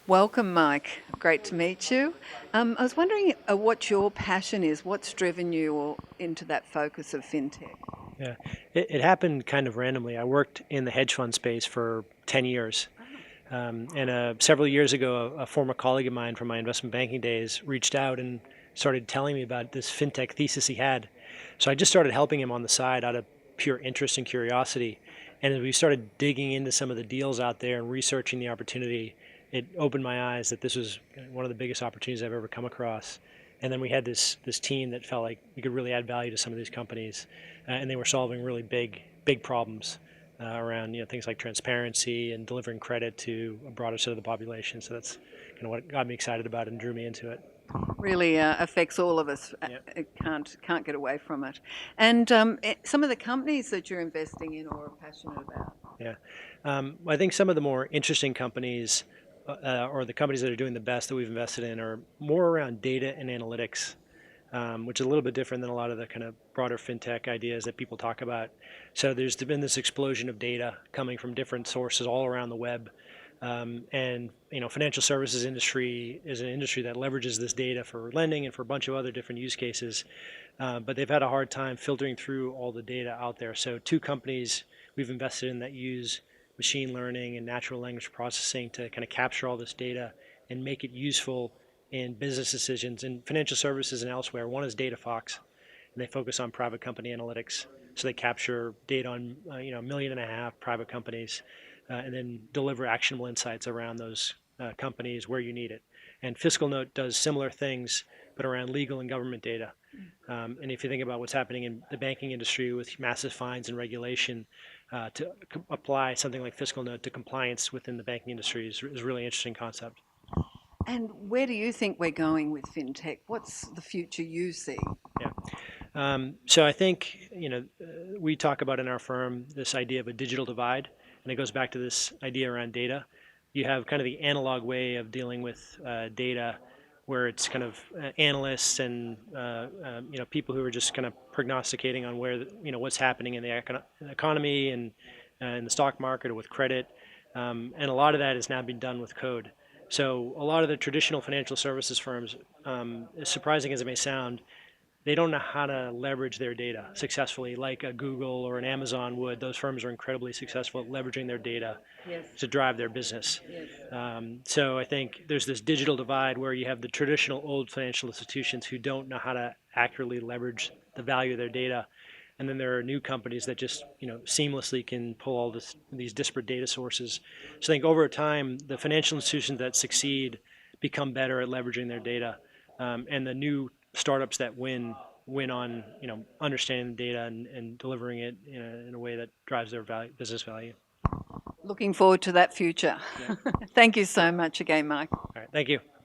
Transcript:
Welcome, Mike. Great to meet you. I was wondering what your passion is. What's driven you into that focus of fintech? Yeah, it happened kind of randomly. I worked in the hedge fund space for 10 years. And several years ago, a former colleague of mine from my investment banking days reached out and started telling me about this fintech thesis he had. So I just started helping him on the side out of pure interest and curiosity. And as we started digging into some of the deals out there and researching the opportunity, it opened my eyes that this was one of the biggest opportunities I've ever come across. And then we had this team that felt like we could really add value to some of these companies, and they were solving really big problems around things like transparency and delivering credit to a broader set of the population. So that's kind of what got me excited about it and drew me into it. Really affects all of us. Yeah, It can't get away from it. And some of the companies that you're investing in or are passionate about. yeah. I think some of the more interesting companies, or the companies that are doing the best that we've invested in, are more around data and analytics, which is a little bit different than a lot of the kind of broader fintech ideas that people talk about. So there's been this explosion of data coming from different sources all around the web. And financial services industry is an industry that leverages this data for lending and for a bunch of other different use cases. But they've had a hard time filtering through all the data out there. So two companies we've invested in that use machine learning and natural language processing to kind of capture all this data and make it useful in business decisions in financial services and elsewhere. One is DataFox, and they focus on private company analytics. So they capture data on 1.5 million private companies, and then deliver actionable insights around those companies where you need it. And Fiscal Note does similar things, but around legal and government data. And if you think about what's happening in the banking industry with massive fines and regulation, to apply something like Fiscal Note to compliance within the banking industry is a really interesting concept. And where do you think we're going with fintech? What's the future you see? Yeah. So I think we talk about in our firm this idea of a digital divide, and it goes back to this idea around data. You have kind of the analog way of dealing with data, where it's kind of analysts and people who are just kind of prognosticating on where what's happening in the economy and in the stock market or with credit, and a lot of that is now being done with code. So a lot of the traditional financial services firms, as surprising as it may sound, they don't know how to leverage their data successfully like a Google or an Amazon would. Those firms are incredibly successful at leveraging their data Yes. to drive their business. Yes. So I think there's this digital divide where you have the traditional old financial institutions who don't know how to accurately leverage the value of their data. And then there are new companies that just seamlessly can pull all these disparate data sources. So I think over time, the financial institutions that succeed become better at leveraging their data, and the new startups that win on understanding the data and delivering it in a way that drives their business value. Looking forward to that future. Yeah. Thank you so much again, Mike. All right. Thank you.